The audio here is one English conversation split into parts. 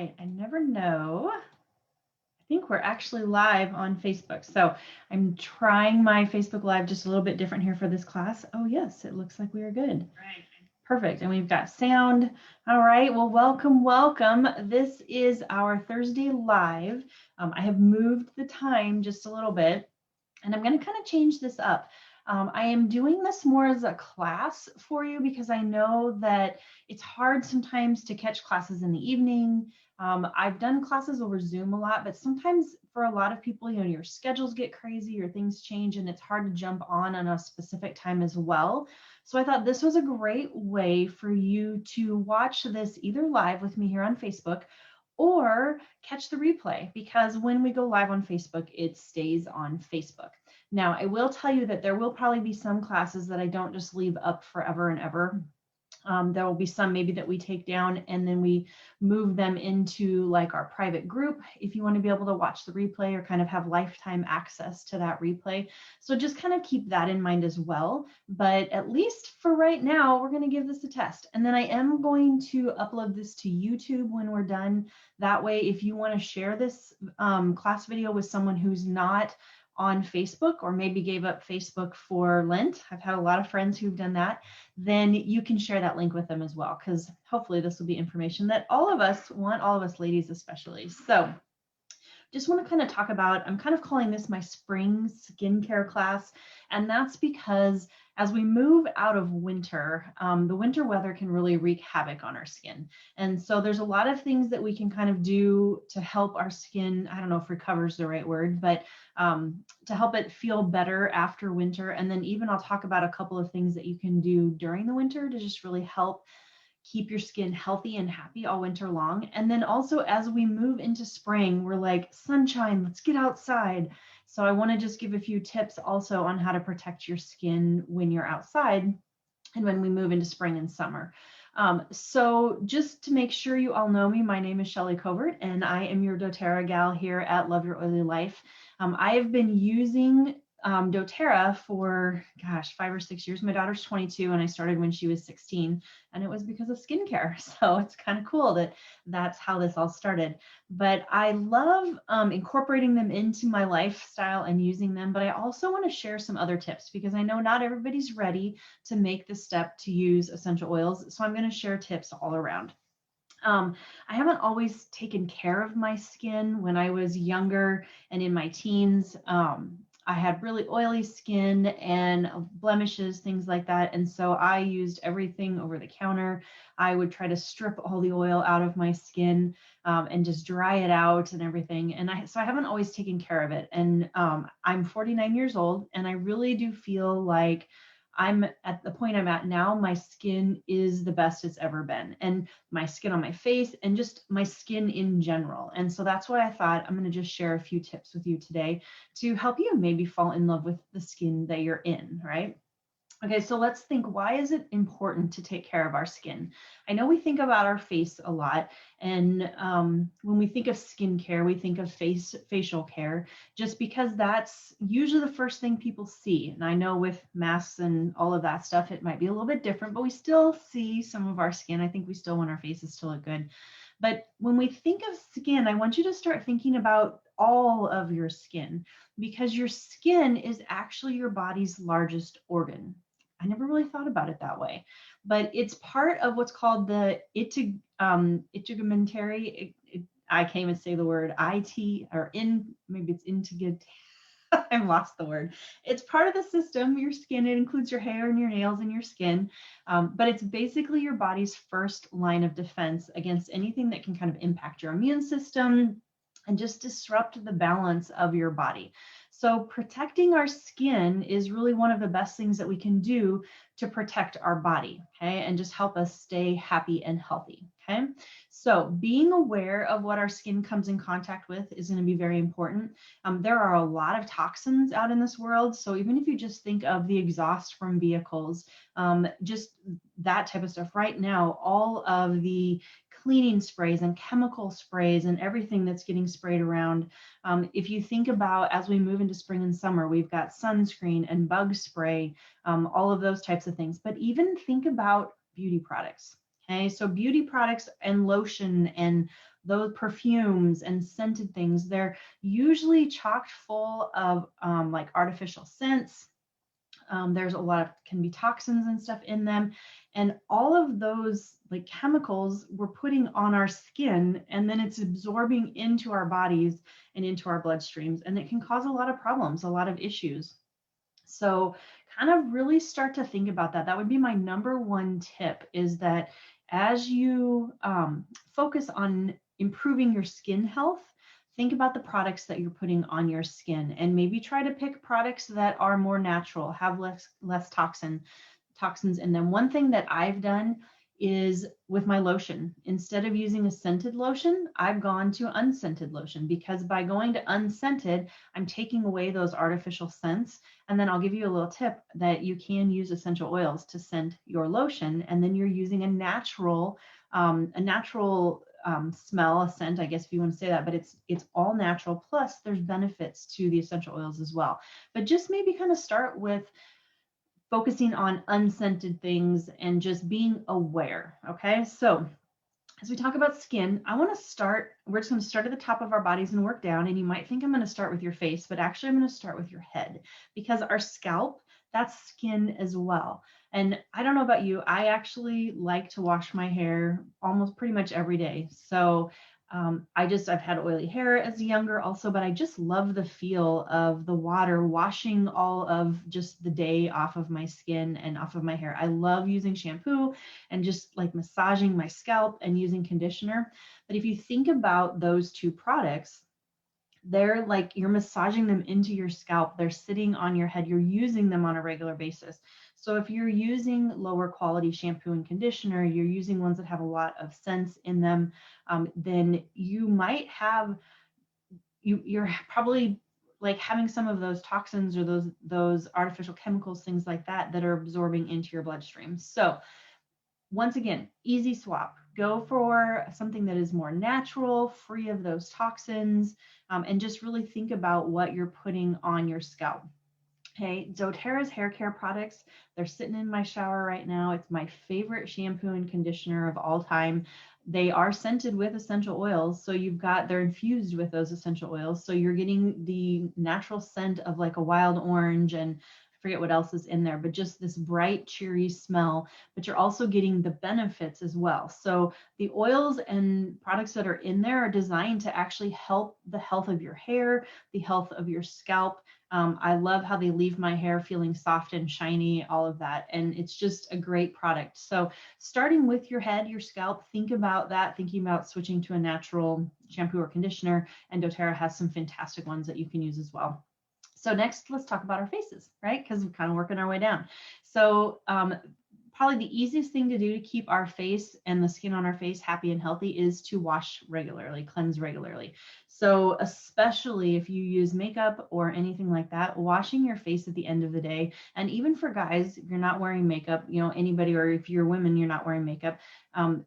right, I never know. I think we're actually live on Facebook. So I'm trying my Facebook Live just a little bit different here for this class. Oh yes, it looks like we are good. Right. Perfect. And we've got sound. All right. Well, welcome, welcome. This is our Thursday Live. I have moved the time just a little bit, and I'm going to kind of change this up. I am doing this more as a class for you because I know that it's hard sometimes to catch classes in the evening. I've done classes over Zoom a lot, but sometimes for a lot of people, you know, your schedules get crazy or things change and it's hard to jump on a specific time as well. So I thought this was a great way for you to watch this either live with me here on Facebook or catch the replay, because when we go live on Facebook, it stays on Facebook. Now, I will tell you that there will probably be some classes that I don't just leave up forever and ever. There will be some maybe that we take down and then we move them into like our private group if you want to be able to watch the replay or kind of have lifetime access to that replay. So just kind of keep that in mind as well. But at least for right now, we're going to give this a test. And then I am going to upload this to YouTube when we're done. That way, if you want to share this class video with someone who's not on Facebook or maybe gave up Facebook for Lent, I've had a lot of friends who've done that, then you can share that link with them as well, because hopefully this will be information that all of us want, all of us ladies especially. So just want to kind of talk about, I'm kind of calling this my spring skincare class, and that's because as we move out of winter, the winter weather can really wreak havoc on our skin. And so there's a lot of things that we can kind of do to help our skin, I don't know if recover is the right word, but to help it feel better after winter. And then even I'll talk about a couple of things that you can do during the winter to just really help keep your skin healthy and happy all winter long. And then also as we move into spring, we're like, sunshine, let's get outside. So I want to just give a few tips also on how to protect your skin when you're outside and when we move into spring and summer. So just to make sure you all know me, my name is Shelly Covert and I am your Doterra gal here at Love Your Oily Life. I have been using Doterra for, gosh, 5 or 6 years. My daughter's 22 and I started when she was 16, and it was because of skincare. So it's kind of cool that that's how this all started. But I love incorporating them into my lifestyle and using them, but I also want to share some other tips because I know not everybody's ready to make the step to use essential oils. So I'm going to share tips all around. I haven't always taken care of my skin. When I was younger and in my teens, I had really oily skin and blemishes, things like that. And so I used everything over the counter. I would try to strip all the oil out of my skin and just dry it out and everything. And so I haven't always taken care of it. And I'm 49 years old, and I really do feel like I'm at the point I'm at now, my skin is the best it's ever been, and my skin on my face and just my skin in general. And so that's why I thought I'm going to just share a few tips with you today to help you maybe fall in love with the skin that you're in, right? Okay, so let's think, why is it important to take care of our skin? I know we think about our face a lot, and when we think of skincare, we think of facial care, just because that's usually the first thing people see. And I know with masks and all of that stuff, it might be a little bit different, but we still see some of our skin. I think we still want our faces to look good. But when we think of skin, I want you to start thinking about all of your skin, because your skin is actually your body's largest organ. I never really thought about it that way, but it's part of what's called the integumentary. I can't even say the word IT or in, maybe it's integument. I've lost the word. It's part of the system, your skin. It includes your hair and your nails and your skin, but it's basically your body's first line of defense against anything that can kind of impact your immune system and just disrupt the balance of your body. So protecting our skin is really one of the best things that we can do to protect our body, okay, and just help us stay happy and healthy, okay? So being aware of what our skin comes in contact with is going to be very important. There are a lot of toxins out in this world, so even if you just think of the exhaust from vehicles, just that type of stuff right now, all of the cleaning sprays and chemical sprays and everything that's getting sprayed around. If you think about as we move into spring and summer, we've got sunscreen and bug spray, all of those types of things. But even think about beauty products. Okay, so beauty products and lotion and those perfumes and scented things, they're usually chocked full of like artificial scents. There's a lot of, can be toxins and stuff in them. And all of those like chemicals we're putting on our skin, and then it's absorbing into our bodies and into our bloodstreams. And it can cause a lot of problems, a lot of issues. So kind of really start to think about that. That would be my number one tip, is that as you focus on improving your skin health, think about the products that you're putting on your skin, and maybe try to pick products that are more natural, have less toxins in them. One thing that I've done is with my lotion, instead of using a scented lotion, I've gone to unscented lotion, because by going to unscented, I'm taking away those artificial scents. And then I'll give you a little tip that you can use essential oils to scent your lotion, and then you're using a natural smell, a scent, I guess, if you want to say that, but it's all natural. Plus there's benefits to the essential oils as well. But just maybe kind of start with focusing on unscented things and just being aware. Okay, so as we talk about skin, we're just going to start at the top of our bodies and work down. And you might think I'm going to start with your face, but actually I'm going to start with your head, because our scalp, that's skin as well. And I don't know about you, I actually like to wash my hair almost pretty much every day. So I've had oily hair as younger also, but I just love the feel of the water washing all of just the day off of my skin and off of my hair. I love using shampoo and just like massaging my scalp and using conditioner. But if you think about those two products, they're like, you're massaging them into your scalp. They're sitting on your head. You're using them on a regular basis. So if you're using lower quality shampoo and conditioner, you're using ones that have a lot of scents in them, then you might have, you're probably like having some of those toxins or those artificial chemicals, things like that, that are absorbing into your bloodstream. So once again, easy swap. Go for something that is more natural, free of those toxins, and just really think about what you're putting on your scalp. Okay, Doterra's hair care products, they're sitting in my shower right now. It's my favorite shampoo and conditioner of all time. They are scented with essential oils. So they're infused with those essential oils. So you're getting the natural scent of like a wild orange, and I forget what else is in there, but just this bright, cheery smell, but you're also getting the benefits as well. So the oils and products that are in there are designed to actually help the health of your hair, the health of your scalp. I love how they leave my hair feeling soft and shiny, all of that. And it's just a great product. So starting with your head, your scalp, think about that, thinking about switching to a natural shampoo or conditioner. And doTERRA has some fantastic ones that you can use as well. So next, let's talk about our faces, right? Because we're kind of working our way down. So probably the easiest thing to do to keep our face and the skin on our face happy and healthy is to wash regularly, cleanse regularly. So especially if you use makeup or anything like that, washing your face at the end of the day, and even for guys, if you're not wearing makeup, anybody, or if you're women, you're not wearing makeup,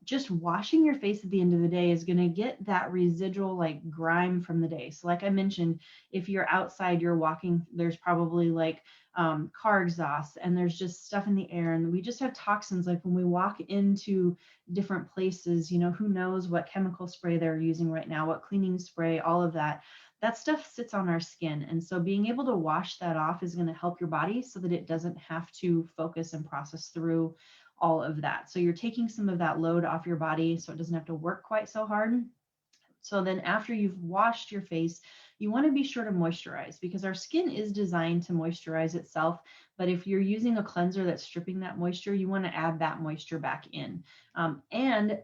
just washing your face at the end of the day is going to get that residual like grime from the day. So like I mentioned, if you're outside, you're walking, there's probably like car exhaust, and there's just stuff in the air, and we just have toxins. Like when we walk into different places, who knows what chemical spray they're using right now, what cleaning spray, all of that stuff sits on our skin. And so being able to wash that off is going to help your body so that it doesn't have to focus and process through all of that. So you're taking some of that load off your body so it doesn't have to work quite so hard. So then after you've washed your face, you want to be sure to moisturize, because our skin is designed to moisturize itself. But if you're using a cleanser that's stripping that moisture, you want to add that moisture back in. And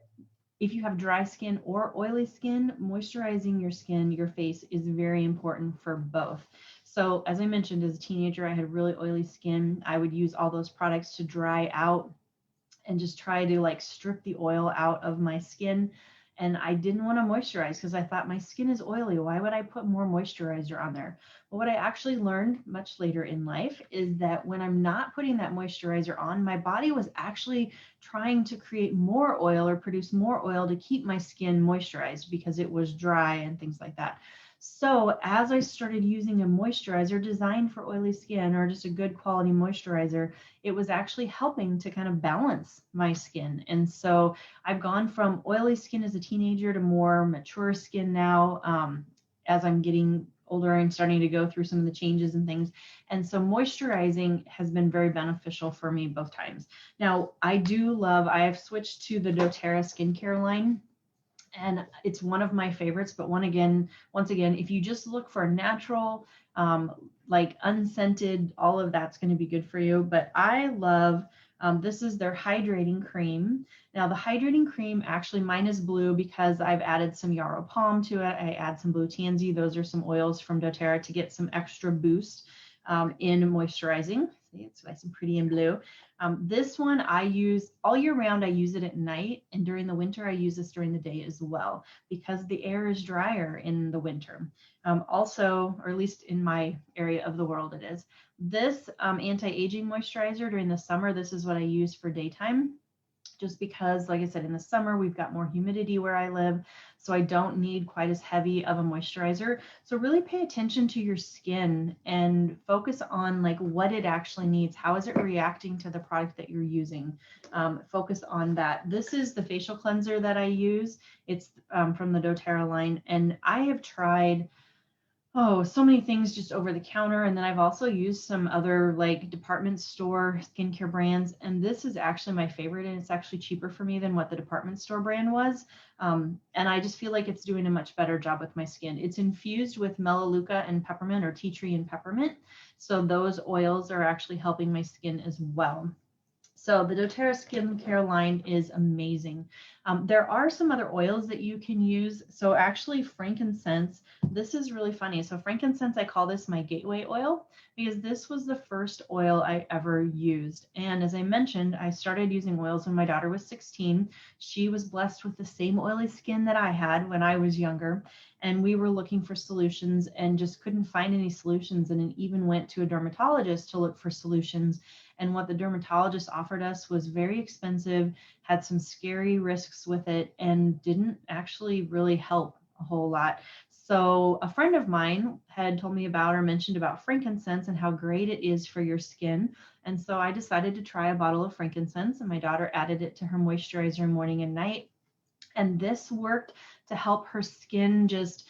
if you have dry skin or oily skin, moisturizing your skin, your face, is very important for both. So as I mentioned, as a teenager, I had really oily skin. I would use all those products to dry out and just try to like strip the oil out of my skin. And I didn't want to moisturize because I thought my skin is oily. Why would I put more moisturizer on there? But what I actually learned much later in life is that when I'm not putting that moisturizer on, my body was actually trying to create more oil or produce more oil to keep my skin moisturized because it was dry and things like that. So as I started using a moisturizer designed for oily skin, or just a good quality moisturizer, it was actually helping to kind of balance my skin. And so I've gone from oily skin as a teenager to more mature skin now, as I'm getting older and starting to go through some of the changes and things. And so moisturizing has been very beneficial for me both times. Now, I have switched to the Doterra skincare line, and it's one of my favorites. But once again, if you just look for natural, like unscented, all of that's going to be good for you. But I love, this is their hydrating cream. Now the hydrating cream, actually mine is blue because I've added some yarrow palm to it. I add some blue tansy. Those are some oils from doTERRA to get some extra boost in moisturizing. See, it's nice and pretty in blue. This one I use all year round. I use it at night, and during the winter I use this during the day as well, because the air is drier in the winter. Also, or at least in my area of the world it is. This anti-aging moisturizer during the summer, this is what I use for daytime, just because, like I said, in the summer we've got more humidity where I live, so I don't need quite as heavy of a moisturizer. So really pay attention to your skin and focus on like what it actually needs. How is it reacting to the product that you're using? Focus on that. This is the facial cleanser that I use. It's from the doTERRA line, and I have tried so many things just over the counter. And then I've also used some other like department store skincare brands. And this is actually my favorite. And it's actually cheaper for me than what the department store brand was. And I just feel like it's doing a much better job with my skin. It's infused with melaleuca and peppermint, or tea tree and peppermint. So those oils are actually helping my skin as well. So the doTERRA skincare line is amazing. There are some other oils that you can use. So actually frankincense, this is really funny. So frankincense, I call this my gateway oil because this was the first oil I ever used. And as I mentioned, I started using oils when my daughter was 16. She was blessed with the same oily skin that I had when I was younger. And we were looking for solutions and just couldn't find any solutions. And even went to a dermatologist to look for solutions. And what the dermatologist offered us was very expensive, had some scary risks with it, and didn't actually really help a whole lot. So a friend of mine had told me about, or mentioned about, frankincense and how great it is for your skin. And so I decided to try a bottle of frankincense, and my daughter added it to her moisturizer morning and night. And this worked to help her skin just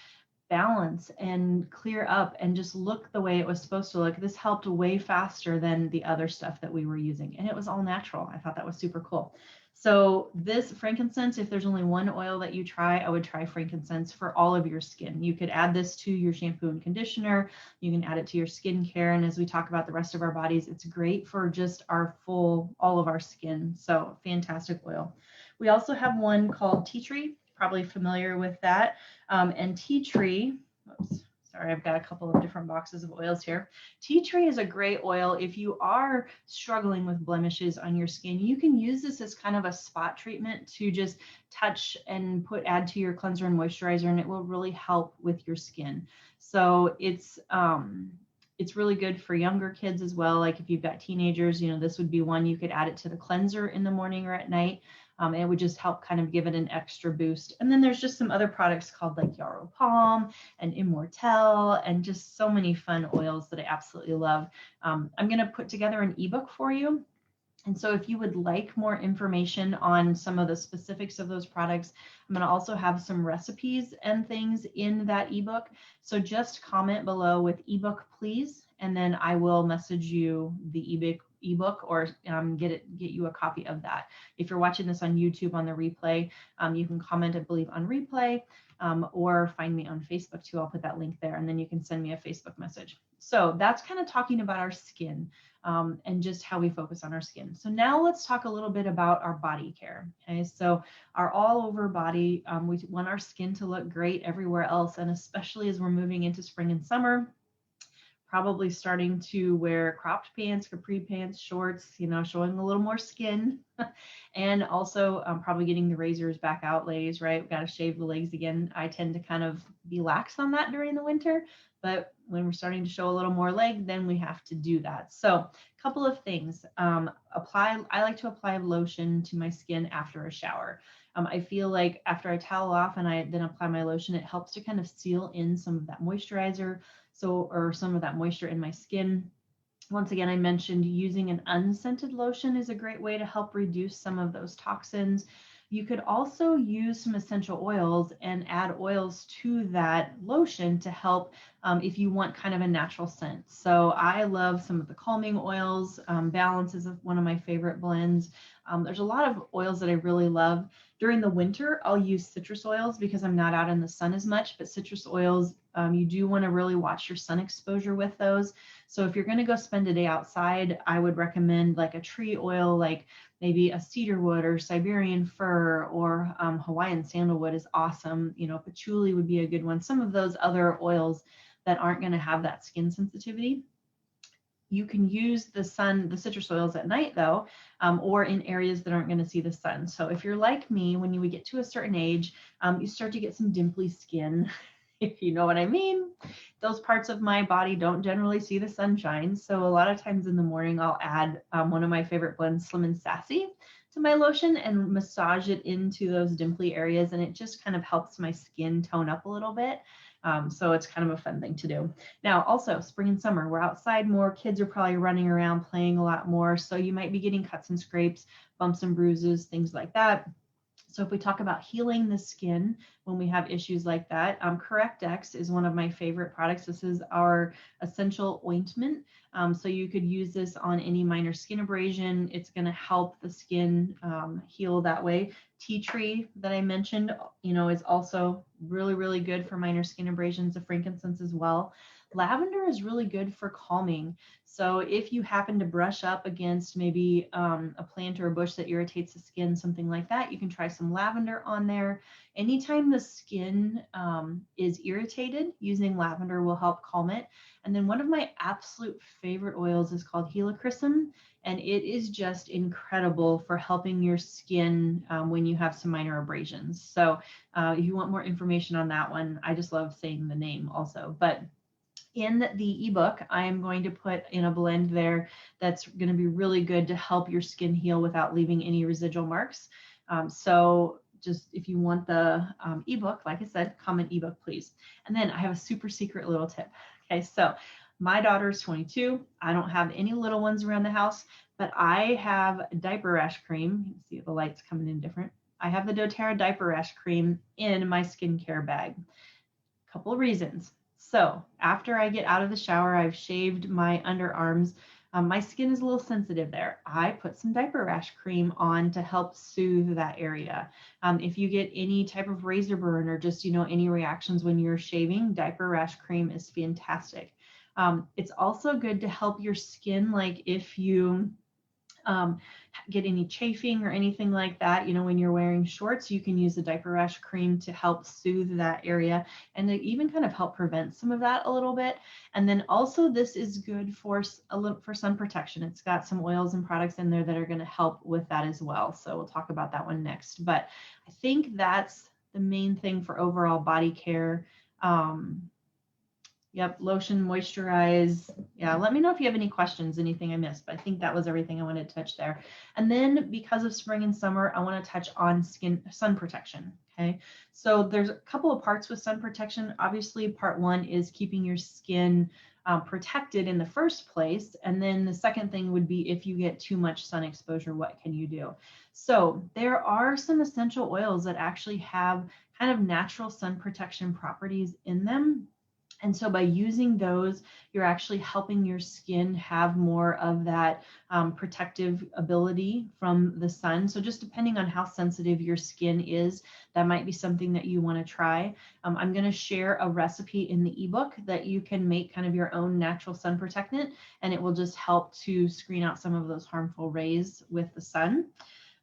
balance and clear up and just look the way it was supposed to look. This helped way faster than the other stuff that we were using. And it was all natural. I thought that was super cool. So this frankincense, if there's only one oil that you try, I would try frankincense for all of your skin. You could add this to your shampoo and conditioner. You can add it to your skincare. And as we talk about the rest of our bodies, it's great for just all of our skin. So fantastic oil. We also have one called tea tree, probably familiar with that. And tea tree, oops, sorry, I've got a couple of different boxes of oils here. Tea tree is a great oil. If you are struggling with blemishes on your skin, you can use this as kind of a spot treatment to just touch and add to your cleanser and moisturizer, and it will really help with your skin. So it's really good for younger kids as well. Like if you've got teenagers, this would be one you could add it to the cleanser in the morning or at night. And it would just help kind of give it an extra boost. And then there's just some other products called like yarrow palm and immortelle, and just so many fun oils that I absolutely love. I'm going to put together an ebook for you. And so if you would like more information on some of the specifics of those products, I'm going to also have some recipes and things in that ebook. So just comment below with ebook, please, and then I will message you the ebook or get you a copy of that. If you're watching this on YouTube on the replay, you can comment, I believe, on replay, or find me on Facebook too. I'll put that link there, and then you can send me a Facebook message. So that's kind of talking about our skin and just how we focus on our skin. So now let's talk a little bit about our body care. Okay, so our all over body, we want our skin to look great everywhere else, and especially as we're moving into spring and summer. probably starting to wear cropped pants, capri pants, shorts, you know, showing a little more skin. And also probably getting the razors back out, ladies, right? We've got to shave the legs again. I tend to kind of be lax on that during the winter, but when we're starting to show a little more leg, then we have to do that. So a couple of things. I like to apply lotion to my skin after a shower. I feel like after I towel off and I then apply my lotion, it helps to kind of seal in some of that moisturizer, or some of that moisture in my skin. Once again, I mentioned using an unscented lotion is a great way to help reduce some of those toxins. You could also use some essential oils and add oils to that lotion to help if you want kind of a natural scent. So I love some of the calming oils. Balance is one of my favorite blends. There's a lot of oils that I really love. During the winter, I'll use citrus oils because I'm not out in the sun as much, but citrus oils, you do want to really watch your sun exposure with those. So if you're going to go spend a day outside, I would recommend like a tree oil, like maybe a cedar wood or Siberian fir, or Hawaiian sandalwood is awesome. You know, patchouli would be a good one. Some of those other oils that aren't going to have that skin sensitivity. You can use the citrus oils at night though, or in areas that aren't going to see the sun. So if you're like me, when you get to a certain age, you start to get some dimply skin, if you know what I mean. Those parts of my body don't generally see the sunshine. So a lot of times in the morning, I'll add one of my favorite blends, Slim and Sassy, to my lotion and massage it into those dimply areas. And it just kind of helps my skin tone up a little bit. So it's kind of a fun thing to do. Now, also spring and summer, we're outside more. Kids are probably running around playing a lot more. So you might be getting cuts and scrapes, bumps and bruises, things like that. So if we talk about healing the skin when we have issues like that, CorrectX is one of my favorite products. This is our essential ointment. So you could use this on any minor skin abrasion. It's going to help the skin heal that way. Tea tree that I mentioned, you know, is also really, really good for minor skin abrasions. The frankincense as well. Lavender is really good for calming. So if you happen to brush up against maybe a plant or a bush that irritates the skin, something like that, you can try some lavender on there. Anytime the skin is irritated, using lavender will help calm it. And then one of my absolute favorite oils is called helichrysum, and it is just incredible for helping your skin when you have some minor abrasions. So if you want more information on that one, I just love saying the name also. But in the ebook, I am going to put in a blend there that's going to be really good to help your skin heal without leaving any residual marks. So just if you want the ebook, like I said, comment ebook, please. And then I have a super secret little tip. Okay, so my daughter's 22. I don't have any little ones around the house, but I have diaper rash cream. You can see the lights coming in different. I have the Doterra diaper rash cream in my skincare bag. Couple of reasons. So after I get out of the shower, I've shaved my underarms. My skin is a little sensitive there. I put some diaper rash cream on to help soothe that area. If you get any type of razor burn or just, you know, any reactions when you're shaving, diaper rash cream is fantastic. It's also good to help your skin, like if you get any chafing or anything like that, you know, when you're wearing shorts, you can use the diaper rash cream to help soothe that area and to even kind of help prevent some of that a little bit. And then also this is good for sun protection. It's got some oils and products in there that are going to help with that as well. So we'll talk about that one next. But I think that's the main thing for overall body care. Yep, lotion, moisturize. Yeah, let me know if you have any questions, anything I missed, but I think that was everything I wanted to touch there. And then because of spring and summer, I want to touch on sun protection. Okay, so there's a couple of parts with sun protection. Obviously, part one is keeping your skin protected in the first place. And then the second thing would be if you get too much sun exposure, what can you do? So there are some essential oils that actually have kind of natural sun protection properties in them. And so by using those, you're actually helping your skin have more of that protective ability from the sun. So just depending on how sensitive your skin is, that might be something that you want to try. I'm going to share a recipe in the ebook that you can make kind of your own natural sun protectant, and it will just help to screen out some of those harmful rays with the sun.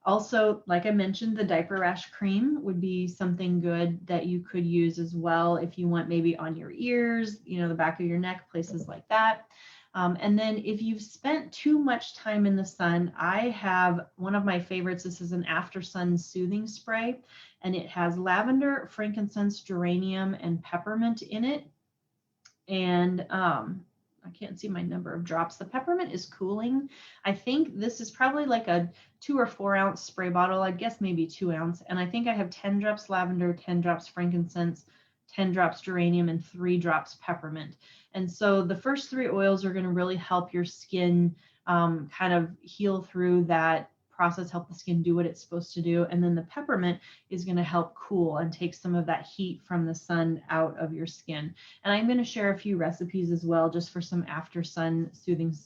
Also, like I mentioned, the Diaper Rash cream would be something good that you could use as well if you want, maybe on your ears, you know, the back of your neck, places like that. And then if you've spent too much time in the sun, I have one of my favorites. This is an after sun soothing spray, and it has lavender, frankincense, geranium, and peppermint in it. And I can't see my number of drops. The peppermint is cooling. I think this is probably like a 2 or 4 ounce spray bottle. I guess maybe 2 ounce. And I think I have 10 drops lavender, 10 drops frankincense, 10 drops geranium, and 3 drops peppermint. And so the first 3 oils are going to really help your skin kind of heal through that process, help the skin do what it's supposed to do. And then the peppermint is going to help cool and take some of that heat from the sun out of your skin. And I'm going to share a few recipes as well, just for some after sun soothing,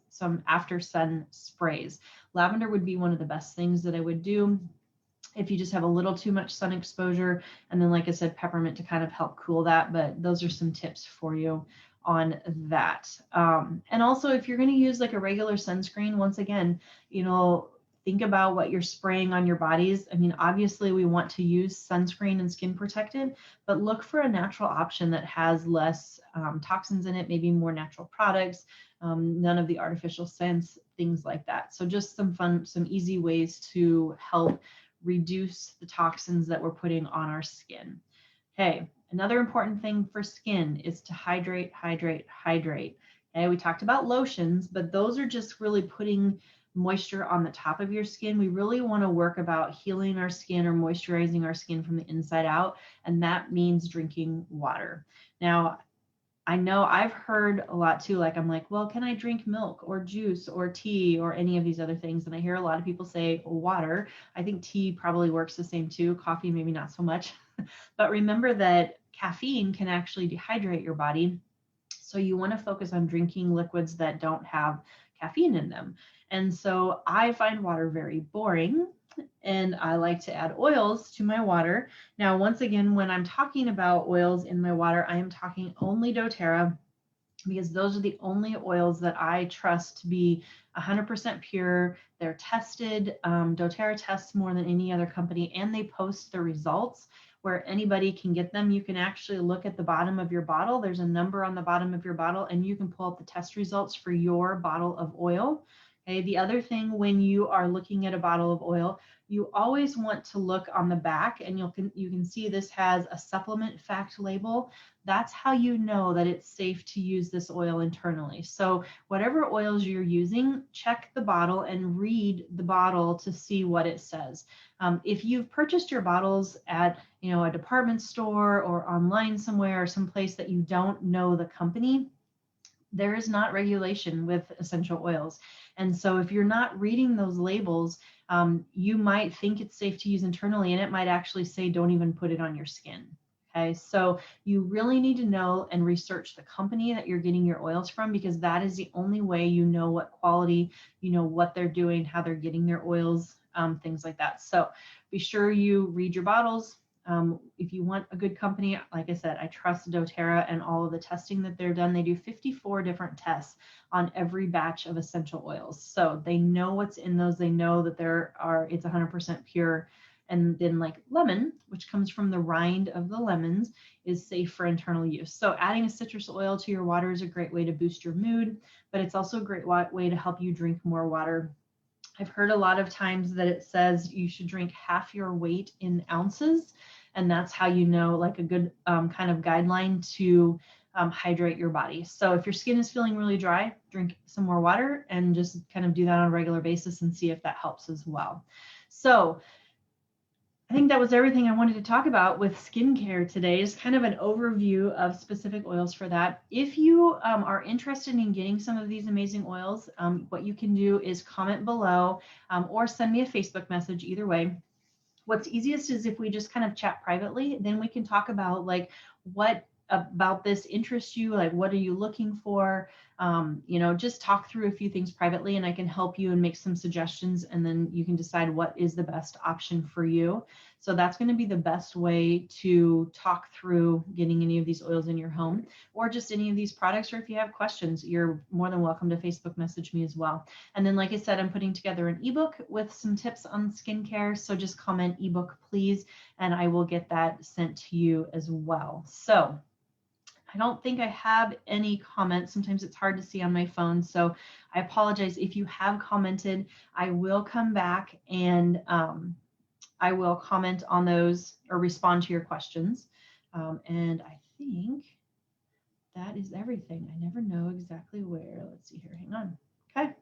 some after sun sprays. Lavender would be one of the best things that I would do if you just have a little too much sun exposure. And then, like I said, peppermint to kind of help cool that. But those are some tips for you on that. And also, if you're going to use like a regular sunscreen, once again, you know, think about what you're spraying on your bodies. I mean, obviously we want to use sunscreen and skin protectant, but look for a natural option that has less toxins in it, maybe more natural products, none of the artificial scents, things like that. So just some fun, some easy ways to help reduce the toxins that we're putting on our skin. Okay, another important thing for skin is to hydrate, hydrate, hydrate. Okay, we talked about lotions, but those are just really putting moisture on the top of your skin. We really want to work about healing our skin or moisturizing our skin from the inside out, and that means drinking water. Now, I know I've heard a lot too, like I'm like, well, can I drink milk or juice or tea or any of these other things? And I hear a lot of people say water. I think tea probably works the same too. Coffee, maybe not so much. But remember that caffeine can actually dehydrate your body. So you want to focus on drinking liquids that don't have caffeine in them. And so I find water very boring, and I like to add oils to my water. Now, once again, when I'm talking about oils in my water, I am talking only doTERRA, because those are the only oils that I trust to be 100% pure. They're tested. doTERRA tests more than any other company, and they post the results where anybody can get them. You can actually look at the bottom of your bottle. There's a number on the bottom of your bottle, and you can pull up the test results for your bottle of oil. Okay. The other thing, when you are looking at a bottle of oil, you always want to look on the back, and you can see this has a supplement fact label. That's how you know that it's safe to use this oil internally. So whatever oils you're using, check the bottle and read the bottle to see what it says. If you've purchased your bottles at a department store or online somewhere, or someplace that you don't know the company, there is not regulation with essential oils. And so if you're not reading those labels, you might think it's safe to use internally, and it might actually say don't even put it on your skin. Okay, so you really need to know and research the company that you're getting your oils from, because that is the only way you know what quality, what they're doing, how they're getting their oils, things like that. So be sure you read your bottles. If you want a good company, like I said, I trust doTERRA and all of the testing that they're done. They do 54 different tests on every batch of essential oils. So they know what's in those. They know that it's 100% pure. And then like lemon, which comes from the rind of the lemons, is safe for internal use. So adding a citrus oil to your water is a great way to boost your mood, but it's also a great way to help you drink more water. I've heard a lot of times that it says you should drink half your weight in ounces. And that's how you know, like a good kind of guideline to hydrate your body. So if your skin is feeling really dry, drink some more water, and just kind of do that on a regular basis and see if that helps as well. So I think that was everything I wanted to talk about with skincare today, is kind of an overview of specific oils for that. If you are interested in getting some of these amazing oils, what you can do is comment below or send me a Facebook message, either way. What's easiest is if we just kind of chat privately, then we can talk about like what about this interests you, like what are you looking for, You know, just talk through a few things privately and I can help you and make some suggestions, and then you can decide what is the best option for you. So that's going to be the best way to talk through getting any of these oils in your home, or just any of these products. Or if you have questions, you're more than welcome to Facebook message me as well. And then, like I said, I'm putting together an ebook with some tips on skincare. So just comment ebook, please, and I will get that sent to you as well. So I don't think I have any comments. Sometimes it's hard to see on my phone, so I apologize. If you have commented, I will come back and I will comment on those or respond to your questions. And I think that is everything. I never know exactly where. Let's see here. Hang on. Okay.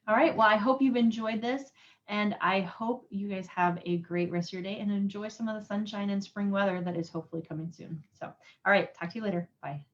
All right. Well, I hope you've enjoyed this, and I hope you guys have a great rest of your day and enjoy some of the sunshine and spring weather that is hopefully coming soon. So, all right. Talk to you later. Bye.